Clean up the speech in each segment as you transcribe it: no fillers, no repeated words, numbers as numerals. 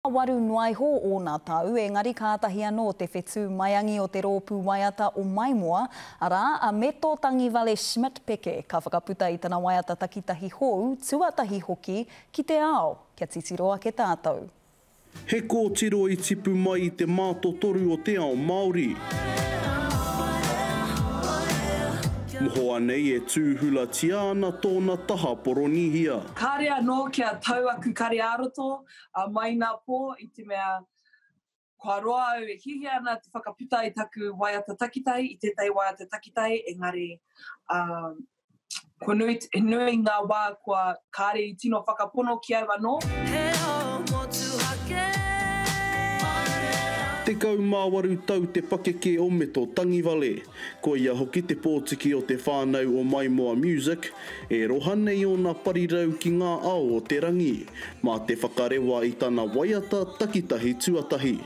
Waru Nuaiho o ngā tau, engari kātahi anō te whetū maiangi o te rōpū waiata o Maimoa, arā a Meto Tangiwale Schmidt Peke ka whakaputa i tana waiata takitahi hou, tuatahi hoki ki te ao, kia titiroa ke tātou. He kōtiro i tipu mai i te mātotoru o te ao Māori. Moho anei e tūhula tiana tōna taha poronihia. Kāre anō kia tau aku kare aroto, mai nā pō i te mea kua roa au e hihi ana te whakaputa i taku waiata takitahi, i te tei waiata takitahi, engari ko nui ngā wā kua kāre i tino whakapono ki au anō. Te kaumāwaru tau te pakeke o Meto Tangiwale. Ko ia hoki te pōtiki o te whānau o Maimoa Music, e roha nei o nā parirau ki ngā ao o te rangi, mā te whakarewa i tana waiata takitahi tuatahi.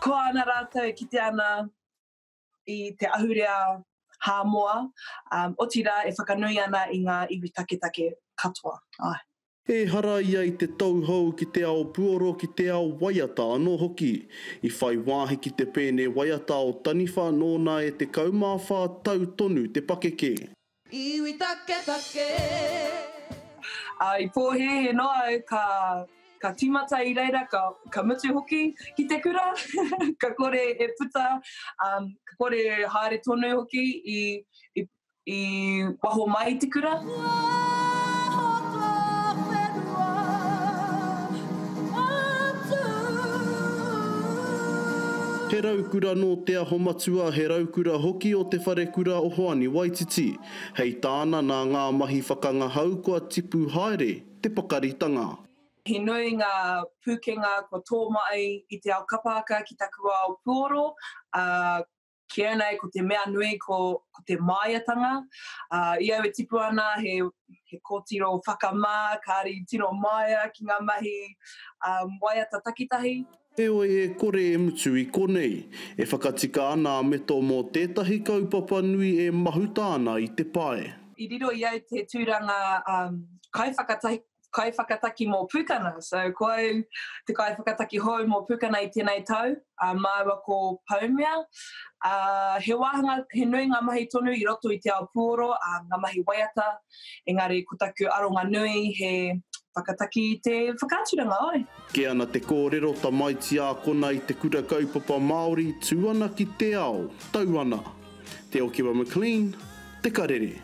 Ko ana rātou ki te ana i te ahurea hāmoa, o tira e whakanui ana i ngā iwi take katoa. Ai. E hara ia i te tauhou ki te ao Puoro ki te ao waiata anō hoki. I whai wāhi ki te pēne waiata o Taniwha nōna e te kaumāwha tau tonu te pakeke. Iwi take. I pōhe he noa ka timata i reira, ka mutu hoki ki te kura, ka kore e puta, ka kore haere tonu hoki i waho mai te kura. He raukura no te aho matua, he raukura hoki o te wharekura o Hoani Waititi. Hei tāna nā ngā mahi whakangahau kua tipu haere, te pakaritanga. He nui ngā pūkenga kua tō mai i te ao kapaka ki taku ao Puoro, kia nei ko te mea nui ko te maiatanga. Ia e tipu ana he kōtiro whakamā, kāri tino maia ki ngā mahi waiata takitahi. E oe e kore e mutu i konei, e whakatika ana a Meto mō tētahi kaupapa nui e mahuta ana i te pae. I riro i au te tūranga kai whakataki mō pūkana. So koe te kai whakataki hou mō pūkana i tēnei tau, māua ko Paumea. He wāhanga, he nui ngā mahi tonu i roto i te ao Puoro, ngā mahi waiata, engari ko taku aronga nui he whakataki i te whakaturanga oi. Ke ana te kōrero tamaiti a kona i te kura kaupapa Māori, tūana ki te ao, tauana. Te Okiwa McLean, te karere.